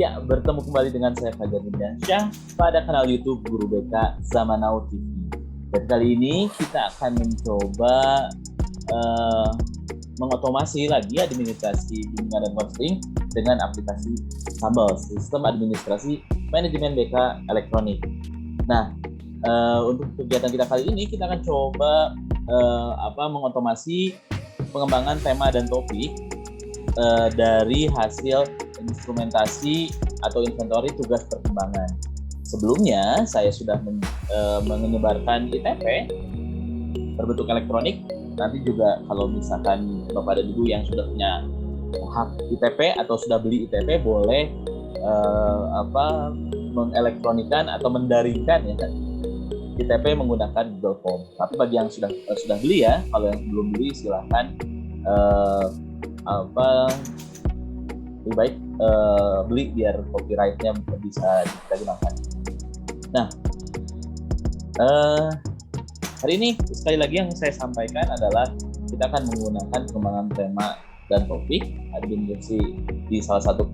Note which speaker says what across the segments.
Speaker 1: Ya, bertemu kembali dengan saya Fajar Nurdiansyah pada kanal YouTube Guru BK Zaman Now TV. Dan kali ini kita akan mencoba mengotomasi lagi administrasi bimbingan dan counseling dengan aplikasi Sambal, sistem administrasi manajemen BK elektronik. Nah, untuk kegiatan kita kali ini kita akan coba mengotomasi pengembangan tema dan topik dari hasil instrumentasi atau inventory tugas perkembangan. Sebelumnya saya sudah menyebarkan ITP berbentuk elektronik. Nanti juga kalau misalkan Bapak dan Ibu yang sudah punya hak ITP atau sudah beli ITP boleh mengelektronikan atau mendaringkan ya ITP menggunakan Google Form. Tapi bagi yang sudah beli ya, kalau yang belum beli silahkan lebih baik beli biar copyright-nya bisa kita gunakan. Nah, hari ini sekali lagi yang saya sampaikan adalah kita akan menggunakan pengembangan tema dan topik administrasi di salah satu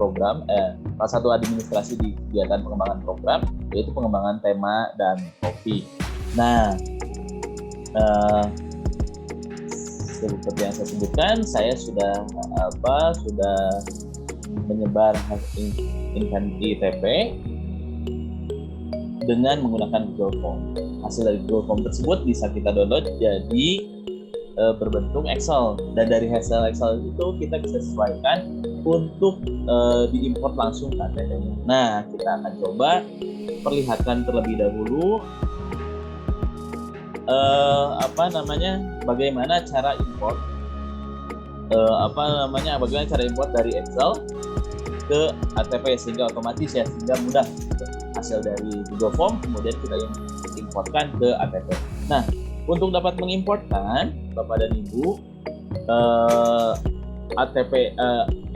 Speaker 1: administrasi di kegiatan pengembangan program, yaitu pengembangan tema dan topik. Nah, seperti yang saya sebutkan, saya sudah menyebar ITP dengan menggunakan Google Form. Hasil dari Google Form tersebut bisa kita download jadi berbentuk Excel, dan dari hasil Excel itu kita bisa sesuaikan untuk diimport langsung ke ATP-nya. Nah, kita akan coba perlihatkan terlebih dahulu bagaimana cara import bagaimana cara import dari Excel ke ATP sehingga otomatis ya, sehingga mudah hasil dari Google Form kemudian kita importkan ke ATP. Nah, untuk dapat mengimportkan Bapak dan Ibu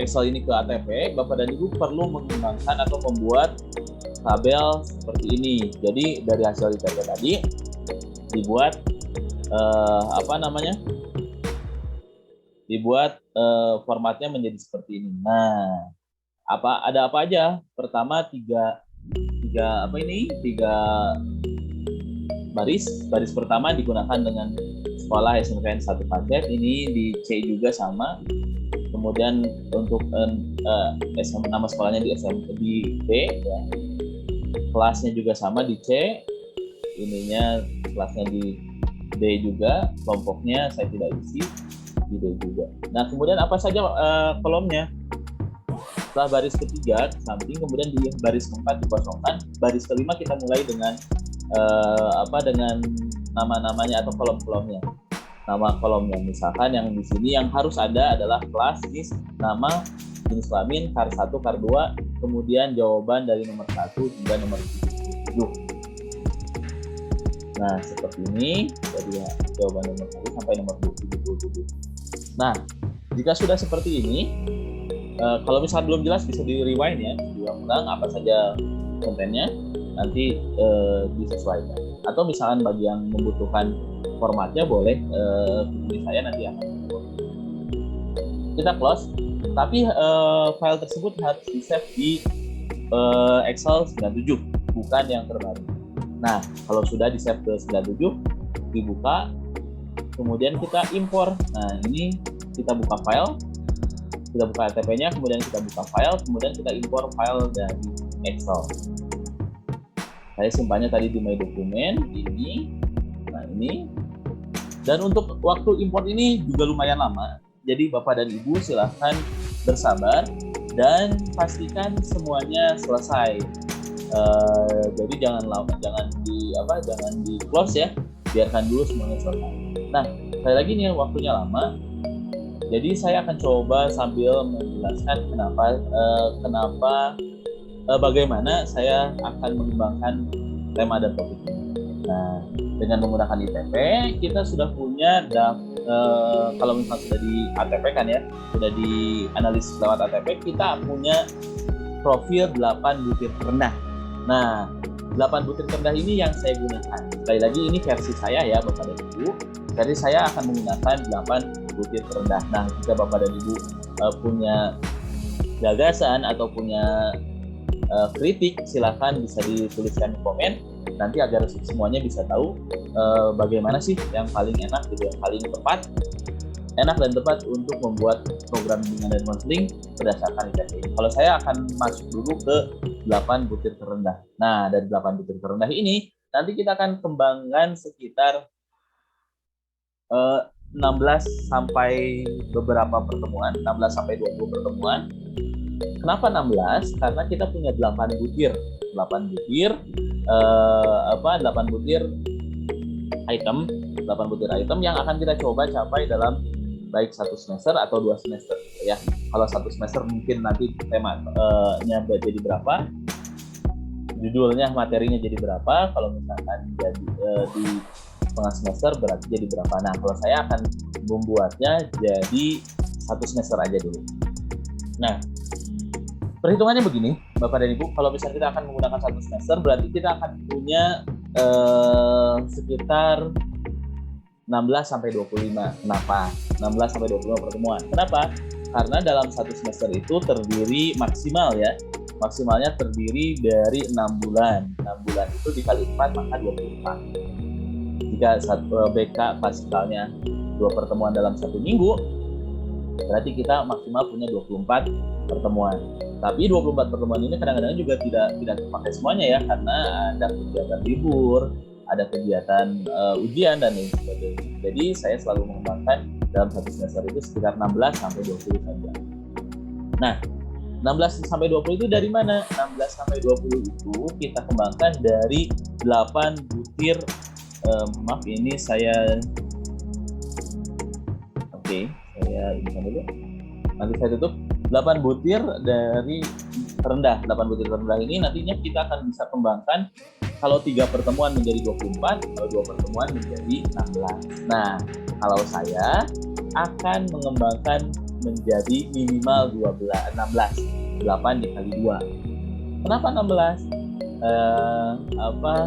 Speaker 1: Excel ini ke ATP, Bapak dan Ibu perlu menggunakan atau membuat tabel seperti ini. Jadi dari hasil ITP tadi dibuat formatnya menjadi seperti ini. Nah, ada apa aja? Pertama tiga baris pertama digunakan dengan sekolah SMKN 1 paket, ini di C juga sama. Kemudian untuk nama sekolahnya di B ya. Kelasnya juga sama di C, ininya kelasnya di D juga, kelompoknya saya tidak isi di D juga. Nah, kemudian apa saja kolomnya? Setelah baris ketiga ke samping, kemudian di baris keempat dikosongkan, baris kelima kita mulai dengan dengan nama-namanya atau kolom-kolomnya. Nama kolomnya, misalkan yang di sini yang harus ada adalah kelas, jenis, nama, jenis kelamin, kar 1, kar 2, kemudian jawaban dari nomor 1 hingga nomor 7. Nah, seperti ini, jadi ya, jawaban nomor 1 sampai nomor 27. Nah, jika sudah seperti ini, kalau misalnya belum jelas bisa di rewind ya, diulang-ulang apa saja kontennya, nanti disesuaikan. Atau misalkan bagi yang membutuhkan formatnya boleh hubungi saya, nanti akan kita close. Tapi file tersebut harus di-save di Excel 97, bukan yang terbaru. Nah, kalau sudah di-save ke 97, dibuka, kemudian kita import. Nah, ini kita buka file, kita buka ATP-nya, kemudian kita buka file, kemudian kita import file dari Excel. Saya simpannya tadi di My Document, ini. Nah, ini. Dan untuk waktu import ini juga lumayan lama. Jadi Bapak dan Ibu silahkan bersabar dan pastikan semuanya selesai. Jadi jangan di close ya, biarkan dulu semuanya selesai. Nah, sekali lagi nih waktunya lama. Jadi saya akan coba sambil menjelaskan bagaimana saya akan mengembangkan tema dan topik ini. Nah, dengan menggunakan ITP, kita sudah punya kalau misalnya sudah di ATP kan ya, sudah dianalisis lewat ATP, kita punya profil 8 butir rendah. Nah, 8 butir rendah ini yang saya gunakan. Sekali lagi ini versi saya ya Bapak dan Ibu. Jadi saya akan menggunakan 8 butir rendah. Nah, jika Bapak dan Ibu punya gagasan atau punya kritik, silahkan bisa dituliskan di komen nanti agar semuanya bisa tahu bagaimana sih yang paling enak gitu, yang paling enak dan tepat untuk membuat program bimbingan dan konseling berdasarkan ITP. Kalau saya akan masuk dulu ke 8 butir terendah. Nah, dari 8 butir terendah ini nanti kita akan kembangkan sekitar 16 sampai beberapa pertemuan, 16 sampai 20 pertemuan. Kenapa 16? Karena kita punya 8 butir 8 butir item yang akan kita coba capai dalam baik 1 semester atau 2 semester ya. Kalau 1 semester mungkin nanti temanya jadi berapa, judulnya, materinya jadi berapa, kalau misalkan jadi di setengah semester berarti jadi berapa. Nah, kalau saya akan membuatnya jadi 1 semester aja dulu. Nah, perhitungannya begini, Bapak dan Ibu, kalau misalnya kita akan menggunakan 1 semester, berarti kita akan punya sekitar 16 sampai 25. Kenapa? 16 sampai 25 pertemuan. Kenapa? Karena dalam 1 semester itu terdiri maksimalnya terdiri dari 6 bulan. 6 bulan itu dikali 4 maka 24. Jika BK klasikalnya 2 pertemuan dalam 1 minggu, berarti kita maksimal punya 24 pertemuan. Tapi 24 pertemuan ini kadang-kadang juga tidak terpakai semuanya ya, karena ada kegiatan libur, ada kegiatan ujian dan lain sebagainya. Jadi saya selalu mengembangkan dalam 1 semester itu sekitar 16 sampai 20 saja. Nah, 16 sampai 20 itu dari mana? 16 sampai 20 itu kita kembangkan dari 8 butir maaf ini saya saya ingat dulu. Nanti saya tutup. 8 butir dari terendah. 8 butir terendah ini nantinya kita akan bisa kembangkan kalau 3 pertemuan menjadi 24, kalau 2 pertemuan menjadi 16. Nah, kalau saya akan mengembangkan menjadi minimal 16. 8 dikali 2. Kenapa 16?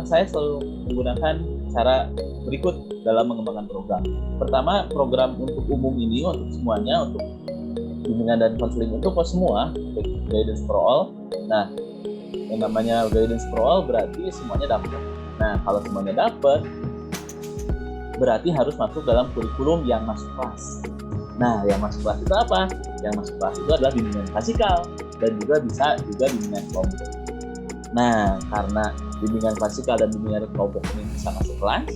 Speaker 1: Saya selalu menggunakan cara berikut dalam mengembangkan program. Pertama, program untuk umum ini, untuk semuanya, untuk bimbingan dan konseling untuk semua, guidance for all. Nah, yang namanya guidance for all berarti semuanya dapat. Nah, kalau semuanya dapat, berarti harus masuk dalam kurikulum yang masuk kelas. Nah, yang masuk kelas itu apa? Yang masuk kelas itu adalah bimbingan klasikal dan juga bisa bimbingan kelompok. Nah, karena bimbingan klasikal dan bimbingan kelompok ini bisa masuk kelas,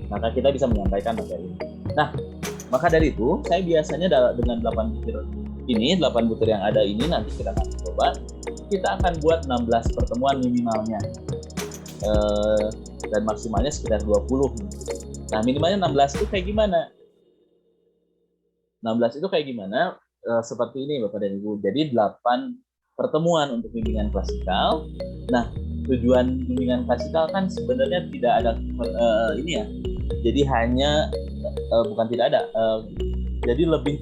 Speaker 1: maka kita bisa menyampaikan materi ini. Nah, maka dari itu, saya biasanya dengan 8 butir ini, 8 butir yang ada ini, nanti kita akan coba, kita akan buat 16 pertemuan minimalnya. Dan maksimalnya sekitar 20. Nah, minimalnya 16 itu kayak gimana? 16 itu kayak gimana? Seperti ini Bapak dan Ibu. Jadi 8 pertemuan untuk bimbingan klasikal. Nah, tujuan bimbingan klasikal kan sebenarnya tidak ada ini ya. Jadi hanya bukan tidak ada. Jadi lebih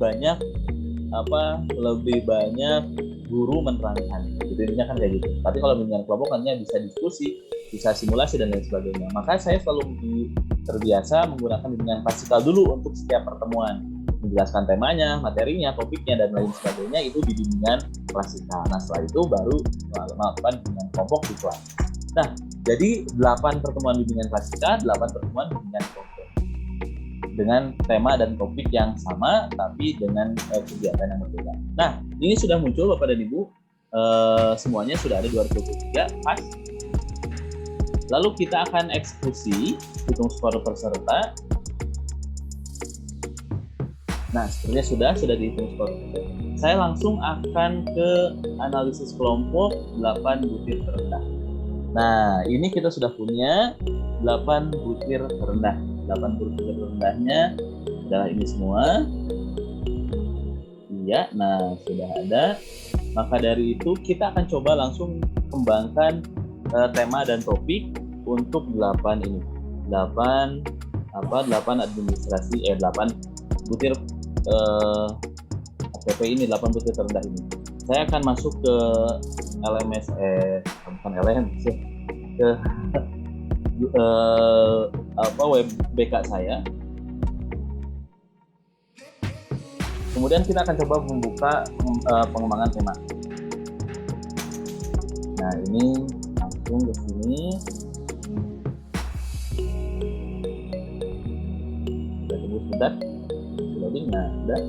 Speaker 1: banyak guru menerangkan. Gitu, intinya kan kayak gitu. Tapi kalau bimbingan kelompok hanya bisa diskusi, bisa simulasi dan lain sebagainya. Maka saya selalu terbiasa menggunakan bimbingan klasikal dulu untuk setiap pertemuan. Menjelaskan temanya, materinya, topiknya, dan lain sebagainya itu di bimbingan klasikal. Nah, setelah itu baru melakukan bimbingan kelompok di kelas. Nah, jadi 8 pertemuan bimbingan klasikal, 8 pertemuan bimbingan kelompok. Dengan tema dan topik yang sama, tapi dengan kegiatan yang berbeda. Nah, ini sudah muncul Bapak dan Ibu. Semuanya sudah ada 223, pas. Lalu kita akan eksekusi, hitung skor peserta. Nah, sepertinya sudah dihitung skor. Saya langsung akan ke analisis kelompok 8 butir terendah. Nah, ini kita sudah punya 8 butir terendah. 8 butir terendahnya adalah ini semua. Iya, nah sudah ada. Maka dari itu kita akan coba langsung kembangkan tema dan topik untuk 8 ini. 8 administrasi 8 butir APP ini, 8 butir terendah ini. Saya akan masuk ke LMS bukan LMS ke web BK saya. Kemudian kita akan coba membuka pengembangan tema. Nah, ini langsung ke sini. Kita tunggu sebentar. Loading. Nah, udah.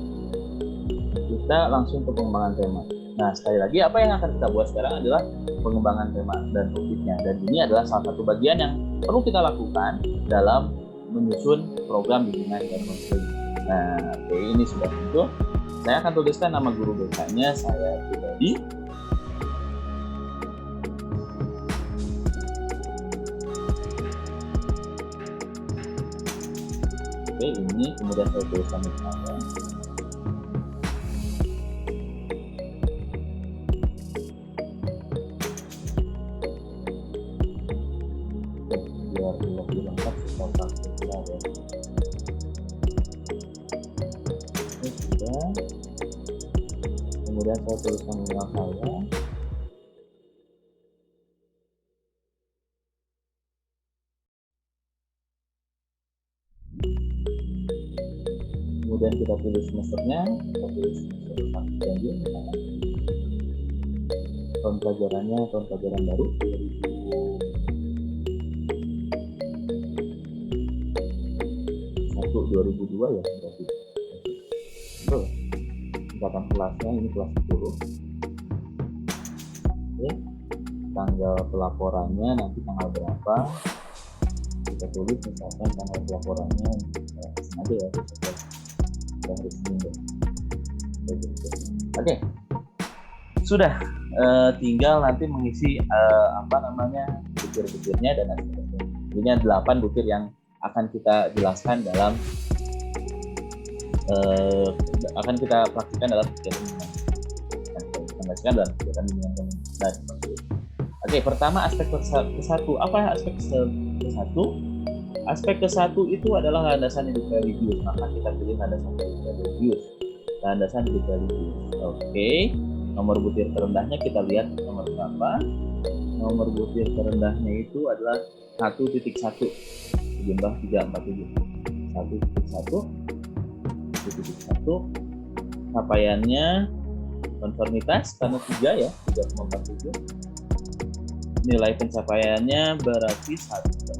Speaker 1: Kita langsung ke pengembangan tema. Nah, sekali lagi apa yang akan kita buat sekarang adalah pengembangan tema dan topiknya. Dan ini adalah salah satu bagian yang perlu kita lakukan dalam menyusun program bimbingan dan konseling. Nah, oke, ini sudah tentu. Saya akan tuliskan nama guru BK-nya, saya pribadi. Oke, ini kemudian saya tuliskan nama. Biar lebih lengkap secara ya. Ini sudah. Kemudian saya tuliskan email saya. Kemudian kita pilih semesternya, kita pilih semester 1 dan 2 misalnya. Tahun pelajarannya, tahun pelajaran baru 2002 ya berarti. Betul. Tingkatan kelasnya ini kelas 10. Oke. Tanggal pelaporannya nanti tanggal berapa? Kita tulis misalkan tanggal pelaporannya aja ya, hari Senin deh. Oke. Sudah, tinggal nanti mengisi butir-butirnya dan hasilnya. Ini 8 butir yang akan kita jelaskan dalam akan kita praktikkan dalam kegiatan bimbingan. Oke, pertama aspek ke-1. Apa aspek ke-1? Aspek ke-1 itu adalah landasan hidup religius, maka kita pilih landasan hidup religius. Oke, nomor butir terendahnya kita lihat nomor berapa. Nomor butir terendahnya itu adalah 1.1 jumlah 347. 1.1 capaiannya konformitas karena 3 ya, 3,47. Nilai pencapaiannya berarti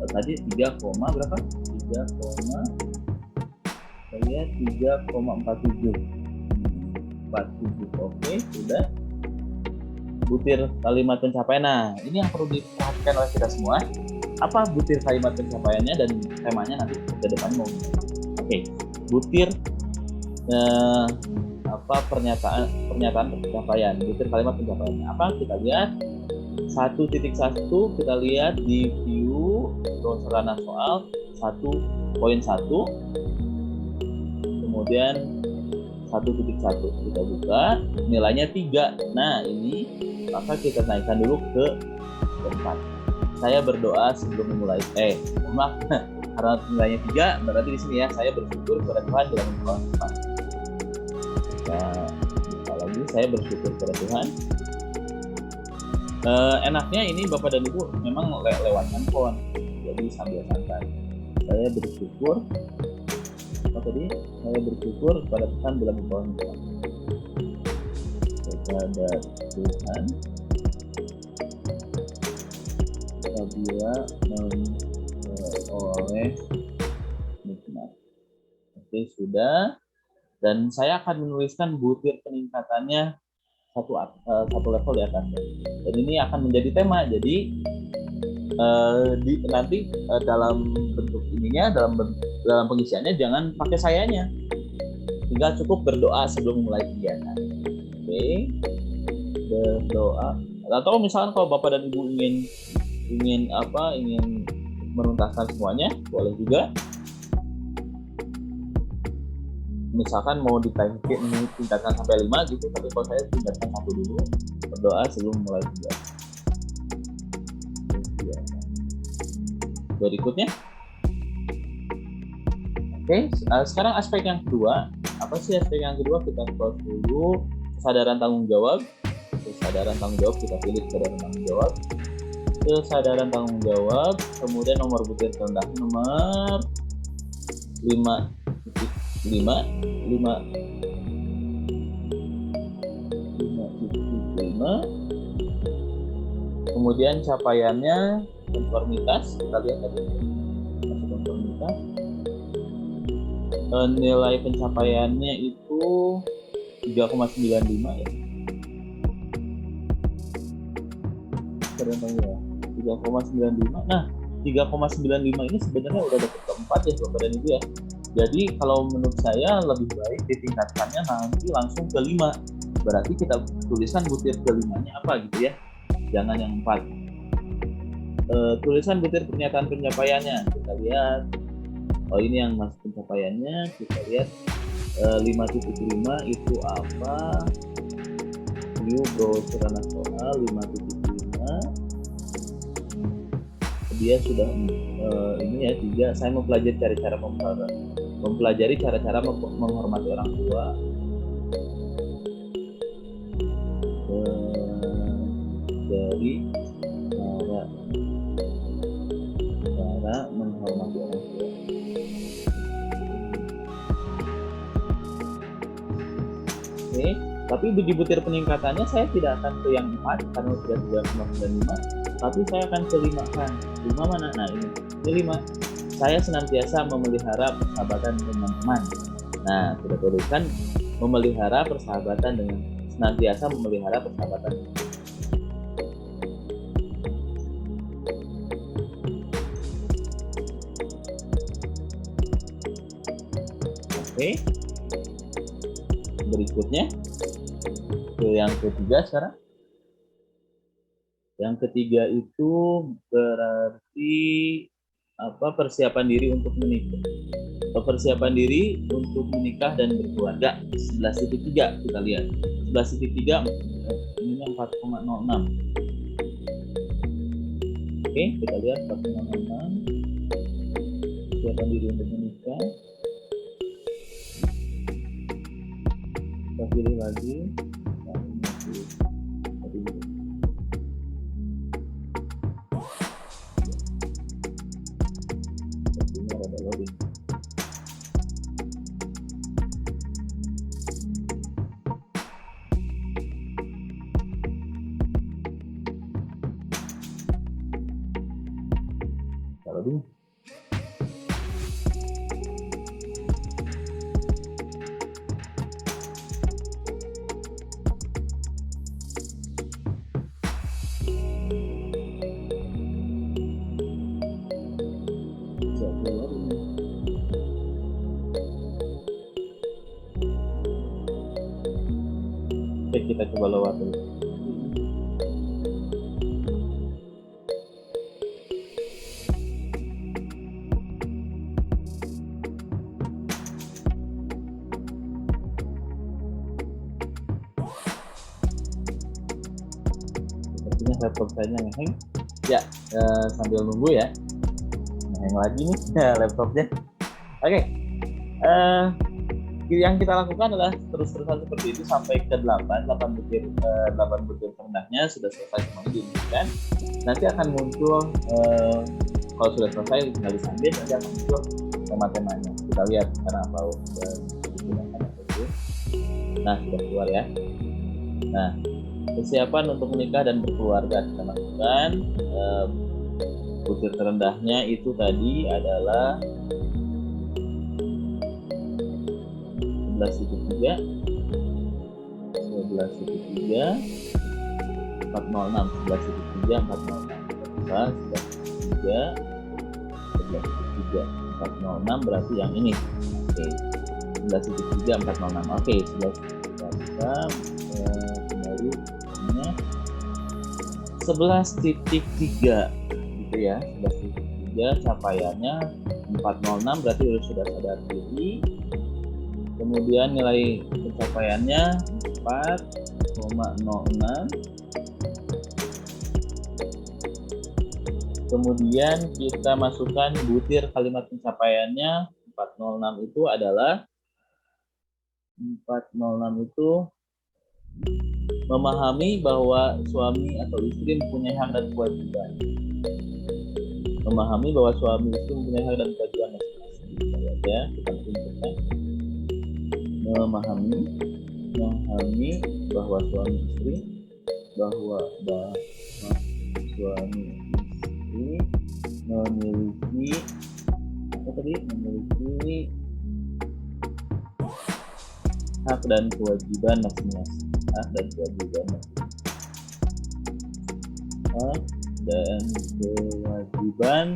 Speaker 1: tadi 3, berapa? 3,47. Oke, sudah. Butir kalimat pencapaian. Nah, ini yang perlu diperhatikan oleh kita semua. Apa butir kalimat pencapaiannya dan temanya nanti ke depan mau. Oke, butir pernyataan pencapaian, butir kalimat pencapaiannya. Apa? Kita lihat 1.1 kita lihat di view sarana soal 1.1, kemudian 1.1 kita buka, nilainya 3. Nah, ini maka kita naikkan dulu ke 4. Saya berdoa sebelum memulai karena nilainya 3, berarti di sini ya saya bersyukur kepada Tuhan dalam memulai 4. Nah, buka lagi, saya bersyukur kepada Tuhan. Enaknya ini Bapak dan Ibu memang lewat handphone, jadi sambil santai. Saya bersyukur kepada Tuhan dalam membawa kepada Tuhan apabila memperoleh nikmat. Oke, sudah. Dan saya akan menuliskan butir peningkatannya satu level di atasnya. Dan ini akan menjadi tema. Jadi nanti dalam bentuk ininya, dalam pengisiannya jangan pakai sayanya. Tinggal cukup berdoa sebelum mulai kegiatan. Oke. Berdoa. Atau misalkan kalau Bapak dan Ibu ingin menuntaskan semuanya, boleh juga. Misalkan mau ditingkatkan sampai 5 gitu, tapi kalau saya tingkatkan 1 dulu, berdoa sebelum mulai kegiatan. Berikutnya, oke, sekarang aspek yang kedua. Apa sih aspek yang kedua? Kita close dulu. Kesadaran tanggung jawab kita pilih kesadaran tanggung jawab. Kemudian nomor butir terendah nomor 5. Kemudian capaiannya konformitas, kita lihat tadi masuk konformitas. Nilai pencapaiannya itu 3,95 ya. Ya, 3,95. Nah, 3,95 ini sebenarnya udah dapet keempat ya Bapak dan Ibu ya. Jadi kalau menurut saya lebih baik ditingkatkannya nanti langsung ke 5. Berarti kita tuliskan butir kelimanya apa gitu ya. Jangan yang 4. Tulisan butir pernyataan pencapaiannya. Kita lihat. Oh, ini yang masuk pencapaiannya. Kita lihat 5.5 itu apa? New browser nasional 5.5. Dia sudah ini ya 3. Saya mempelajari cara-cara menghormati orang tua. Dari cara menghormati orang tua. Oke, tapi di butir peningkatannya saya tidak akan ke yang 4 karena sudah 3,95, tapi saya akan ke 5 kan. 5 mana? Nah ini 5. Saya senantiasa memelihara persahabatan dengan teman. Nah, kita tuliskan memelihara persahabatan dengan senantiasa memelihara persahabatan. Oke. Berikutnya ke yang ketiga sekarang. Yang ketiga itu berarti apa? Persiapan diri untuk menikah. Persiapan diri untuk menikah dan berkeluarga. 11.3 kita lihat. 11.3 ini 4,06. Oke, kita lihat 4,06. Persiapan diri untuk menikah. Kita pilih lagi. Kita coba lewat dulu. Sepertinya laptop saya ngeheng. Ya, sambil nunggu ya. Ngeheng lagi nih laptopnya. Oke. Yang kita lakukan adalah terus-terusan seperti itu sampai ke 8 butir terendahnya sudah selesai semuanya diinputkan. Nanti akan muncul kalau sudah selesai tinggal disambit, nanti akan muncul tema-temanya. Kita lihat sekarang apa digunakan itu. Nah, sudah keluar ya. Nah, persiapan untuk menikah dan berkeluarga kita lakukan. Butir terendahnya itu tadi adalah 11.3 406 406 berarti yang ini. Oke. 11.3 406. Oke, 11 kembali ini 11.3 gitu ya. 11.3 capaiannya 406 berarti sudah sadar diri. Kemudian nilai pencapaiannya 4,06. Kemudian kita masukkan butir kalimat pencapaiannya 406 itu adalah 406 itu memahami bahwa suami atau istri mempunyai hak dan kewajiban. Memahami bahwa suami istri mempunyai hak dan kewajiban masing-masing. Kita lihat ya, kita tunjukkan. Memahami bahwa suami istri suami istri memiliki memiliki hak dan kewajiban masing-masing. Hak dan kewajiban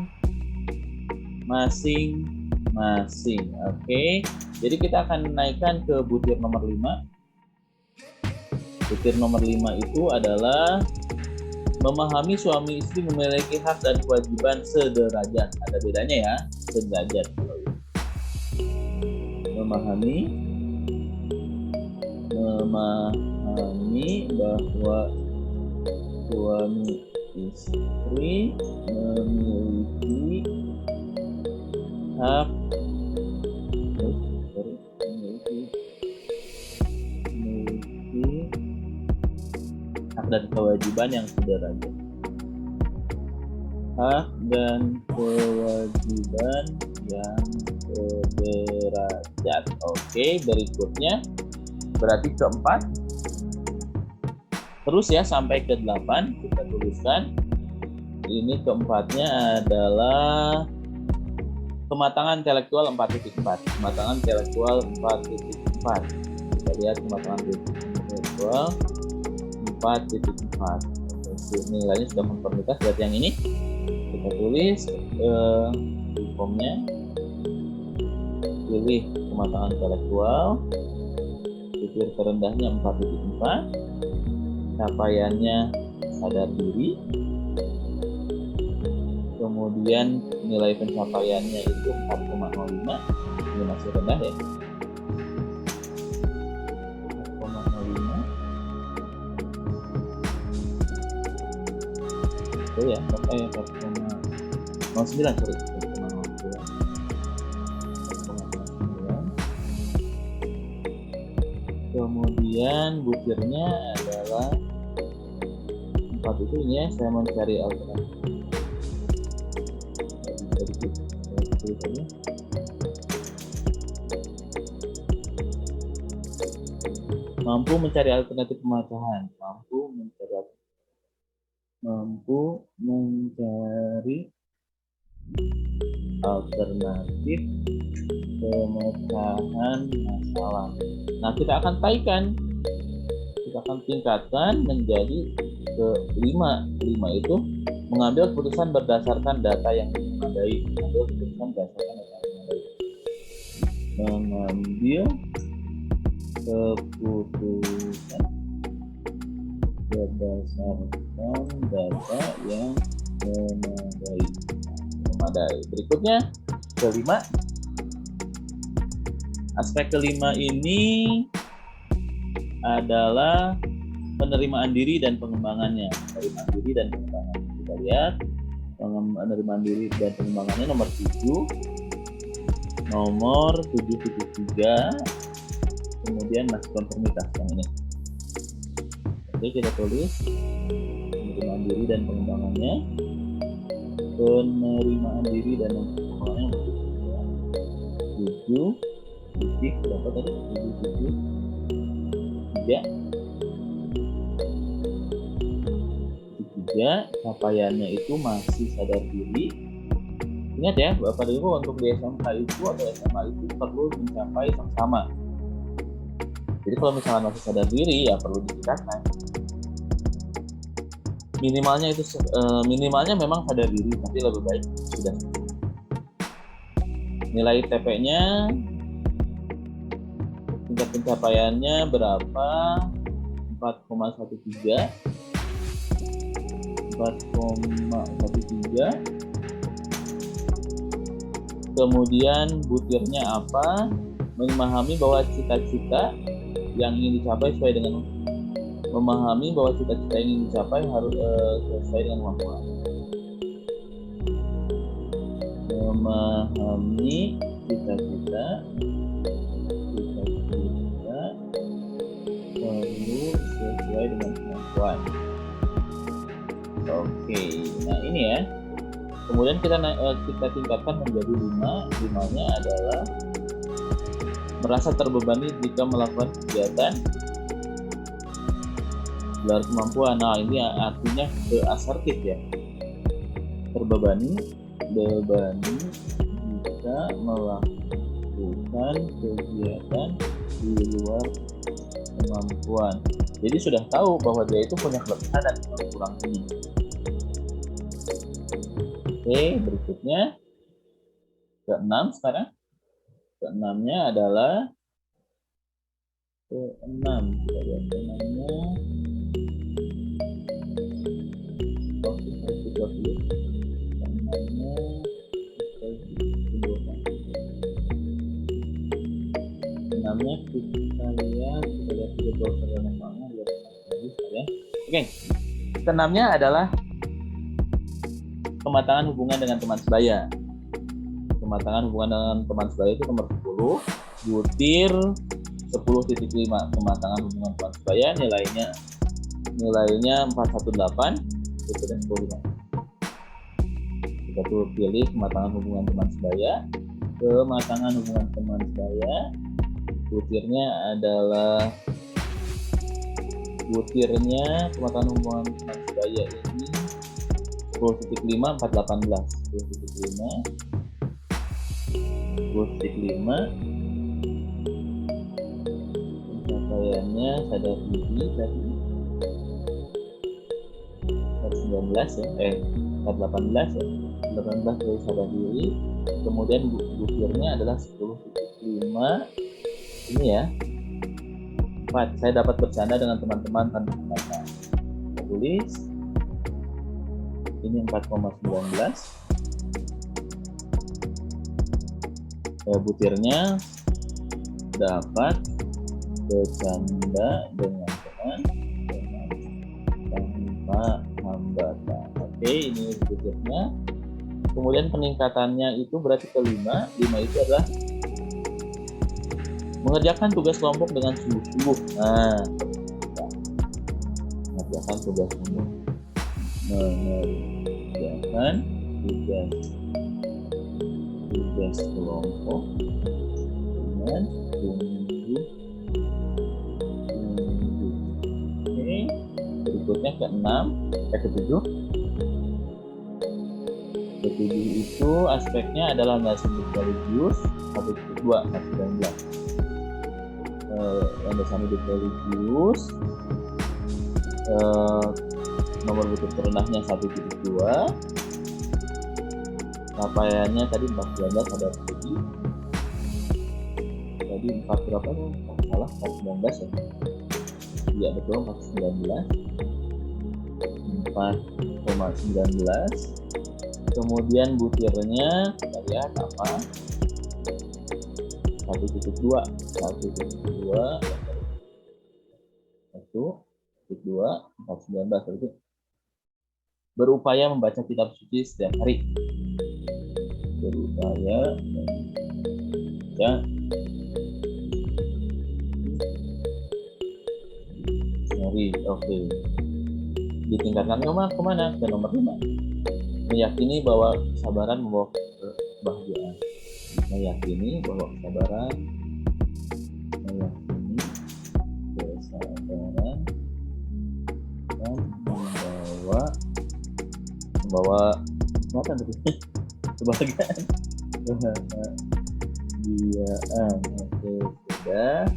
Speaker 1: masing-masing. Oke. Jadi kita akan naikkan ke butir nomor 5. Butir nomor 5 itu adalah memahami suami istri memiliki hak dan kewajiban sederajat. Ada bedanya ya, sederajat. Memahami bahwa suami istri memiliki hak dan kewajiban yang sederajat. Hak dan kewajiban yang sederajat. Oke, berikutnya berarti keempat. Terus ya sampai ke 8 kita tuliskan. Ini keempatnya adalah kematangan intelektual 4.4. Kematangan intelektual 4.4. Kita lihat kematangan intelektual 4.4. Nilainya sudah konformitas. Berarti yang ini kita tulis formnya, pilih kematangan intelektual, butir terendahnya 4.4, capaiannya sadar diri, kemudian nilai pencapaiannya itu 4,05. Ini masih rendah ya, 4,05. Oh ya, berapa ya, 4,09, sorry, 4,09. Kemudian butirnya adalah 4 itu ini ya, saya mencari alternatif. Mampu mencari alternatif pemecahan. Mampu mencari alternatif pemecahan masalah. Nah, kita akan tingkatkan menjadi ke 5. 5 itu mengambil keputusan berdasarkan data yang memadai. Mengambil keputusan berdasarkan data yang memadai. Berikutnya kelima. Aspek kelima ini adalah penerimaan diri dan pengembangannya. Penerimaan diri dan pengembangan. Kita lihat penerimaan diri dan pengembangannya nomor 7. Nomor 773. Kemudian masih konformitas yang ini. Oke, kita tulis penerimaan diri dan pengembangannya. Penerimaan diri dan pengembangannya nomor 7. Titik berapa tadi? 773. Capaiannya itu masih sadar diri. Ingat ya, Bapak Ibu, untuk di SMK itu atau SMA itu perlu mencapai sama-sama. Jadi kalau misalnya masih sadar diri ya perlu ditingkatkan. Minimalnya memang sadar diri, tapi lebih baik sudah. Nilai TP-nya, tingkat pencapaiannya berapa? 4,13. Kemudian butirnya apa? Memahami bahwa cita-cita yang ingin dicapai sesuai dengan harus sesuai dengan kemampuan. Memahami cita-cita perlu sesuai dengan kemampuan. Oke, nah ini ya. Kemudian kita tingkatkan menjadi 5. 5-nya adalah merasa terbebani jika melakukan kegiatan gelar kemampuan. Nah, ini artinya asertif ya. Terbebani jika melakukan kegiatan di luar kemampuan. Jadi sudah tahu bahwa dia itu punya kelebihan dan kekurangan ini. Oke, berikutnya ke-6 sekarang. Ke-6-nya adalah ke-6. Kita lihat ke-6-nya. Oke, kita lihat. Ke-6-nya ke-6-nya kita lihat juga browser yang mana ya. Oke. Ke-6-nya adalah kematangan hubungan dengan teman sebaya. Kematangan hubungan dengan teman sebaya itu nomor 10, butir 10.5. Kematangan hubungan teman sebaya nilainya 418, butirnya 10.5. Kita tuh pilih kematangan hubungan teman sebaya. Kematangan hubungan teman sebaya, butirnya kematangan hubungan teman sebaya ini 10.5 418. 10.5 pencapaiannya sadar diri tadi 19 ya, 418 ya, 18 dari sadar diri, kemudian butirnya adalah 10.5 ini ya. 4. Saya dapat bercanda dengan teman-teman tanpa pembatas. Kita tulis ini 4,19. Butirnya dapat bercanda dengan teman tanpa hambatan. Oke, ini butirnya. Kemudian peningkatannya itu berarti ke-5. 5 itu adalah mengerjakan tugas kelompok dengan sungguh-sungguh. Nah, mengerjakan tugas kelompok. Mengerjakan tugas kelompok dengan sungguh-sungguh. Oke, berikutnya ke-6, ke-7. Ke-7 itu aspeknya adalah landasan hidup religius 1.2 19. Landasan hidup religius, nomor butir terendahnya 1.2. Capaiannya tadi 419 ada tadi 4 berapa tuh? Salah, 419 ya. Iya betul, 4,19. Kemudian butirnya kita lihat apa? 1.2 419 itu berupaya membaca kitab suci setiap hari. Berupaya membaca hari. Oke. Ditingkatkan kemana? Ke nomor 5. Meyakini bahwa kesabaran membawa kebahagiaan. Meyakini bahwa kesabaran dan membawa apa tadi? Kebahagiaan. Oke, sudah.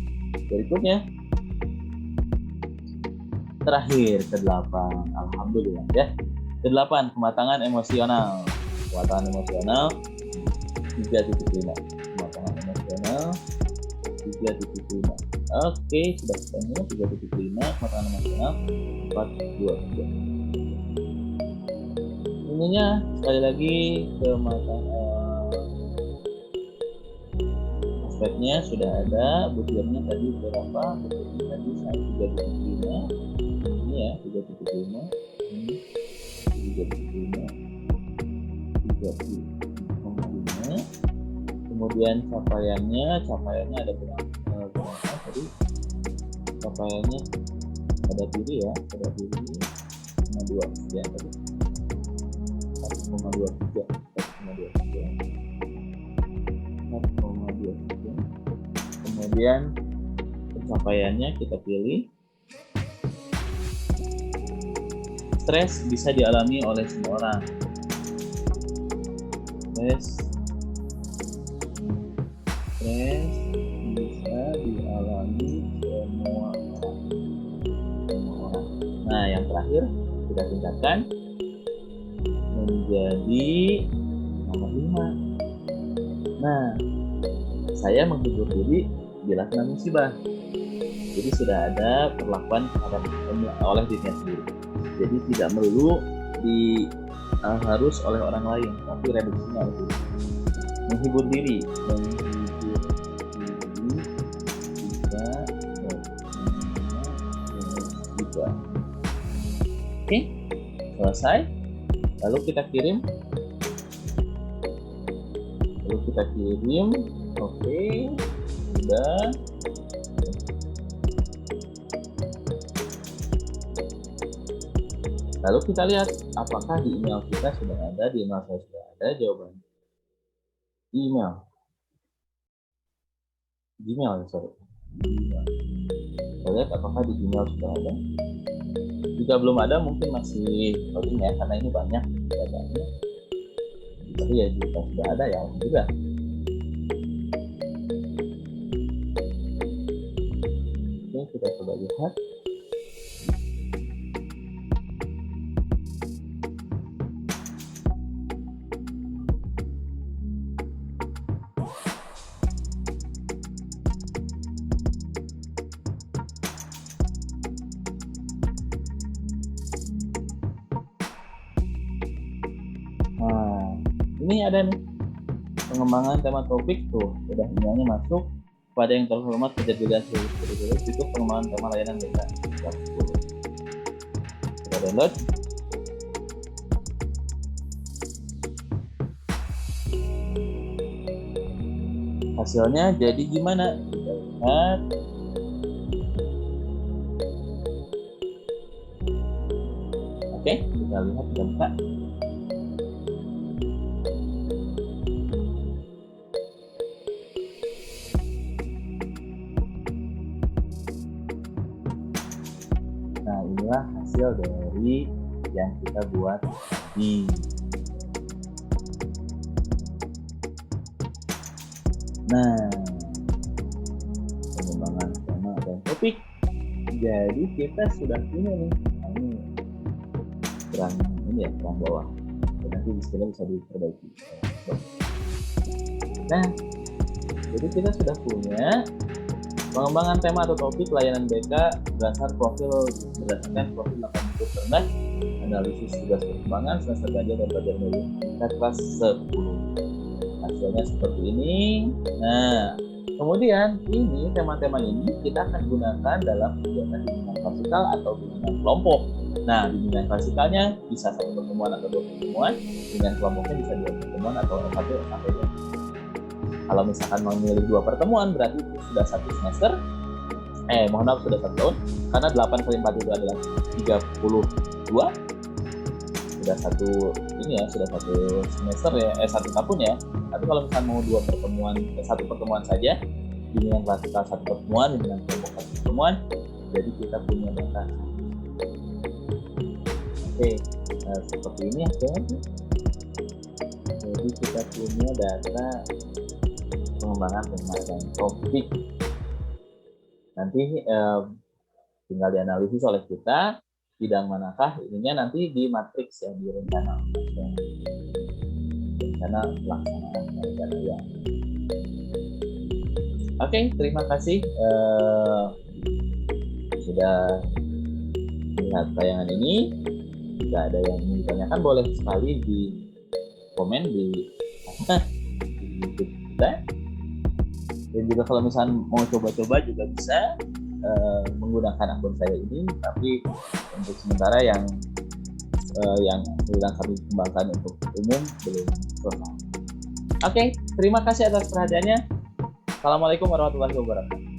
Speaker 1: Berikutnya terakhir ke-8. Alhamdulillah ya. Ke-8 kematangan emosional. Kematangan emosional 3.5. Kematangan emosional 3.5. Oke, sudah ketemu 3.5. Kematangan emosional 4.2. Ininya sekali lagi kematangan aspeknya sudah ada. Butirnya tadi berapa? Butirnya tadi 3.5. Ini ya 3.5. Ini 3.5. Kemudian capaiannya ada berapa tadi? Capaiannya pada diri ya, pada diri 1,2 sekian tadi. 1,23. Kemudian pencapaiannya kita pilih Stres bisa dialami oleh semua orang. Stres bisa dialami semua orang. Nah, yang terakhir kita tingkatkan menjadi nomor 5. Nah, saya menghibur diri bila kena musibah. Jadi sudah ada perlakuan oleh dirinya sendiri. Jadi tidak melulu harus oleh orang lain, tapi reduksinya oleh diri. Menghibur diri bisa. Oke, selesai. Lalu kita kirim. Oke, sudah. Lalu kita lihat apakah di email kita sudah ada, di email saya sudah ada jawabannya. Email. Gmail. Kita lihat apakah di Gmail sudah ada. Jika belum ada mungkin masih loading ya, karena ini banyak datanya. Tapi ya jika sudah ada ya juga. Oke, kita coba lihat. Nah, ini ada nih pengembangan tema topik tuh, udah emailnya masuk. Pada yang terhormat kejadian itu pengembangan tema layanan BK. Kita download. Hasilnya jadi gimana? Kita lihat. Oke, kita lihat, kita buka. Nah, inilah hasil dari yang kita buat di. Nah, pengembangan tema dan topik. Jadi kita sudah punya nih. Nah, ini terang bawah. Dan nanti di sini bisa diperbaiki. Nah, jadi kita sudah punya pengembangan tema atau topik layanan BK berdasarkan profil 8 buku terendah, analisis tugas perkembangan semester ganjil dan pelajaran media tingkat kelas 10. Hasilnya seperti ini. Nah, kemudian ini tema-tema ini kita akan gunakan dalam kegiatan bimbingan klasikal atau bimbingan kelompok. Nah, bimbingan klasikalnya bisa 1 pertemuan atau 2 pertemuan, bimbingan kelompoknya bisa 2 pertemuan atau 1 sampai 2. Kalau misalkan memilih 2 pertemuan berarti itu sudah 1 semester. Sudah 1 tahun, karena 8 kali 4 itu adalah 32. Sudah sudah 1 semester ya, 1 tahun ya. Tapi kalau misalkan mau 2 pertemuan, 1 pertemuan saja, bimbingan klasikal 1 pertemuan, bimbingan kelompok 1 pertemuan, jadi kita punya data. Oke, seperti ini hasilnya. Jadi kita punya data pengembangan tema dan topik. Nanti tinggal dianalisis oleh kita bidang manakah ininya nanti di matriks ya, di rencana pelaksanaan rencana ya. Oke, terima kasih sudah melihat tayangan ini. Jika ada yang ingin ditanyakan boleh sekali di komen di YouTube kita. Dan juga kalau misalnya mau coba-coba juga bisa menggunakan akun saya ini, tapi untuk sementara yang sedang kami kembangkan untuk umum belum selesai. Oke, terima kasih atas perhatiannya. Assalamualaikum warahmatullahi wabarakatuh.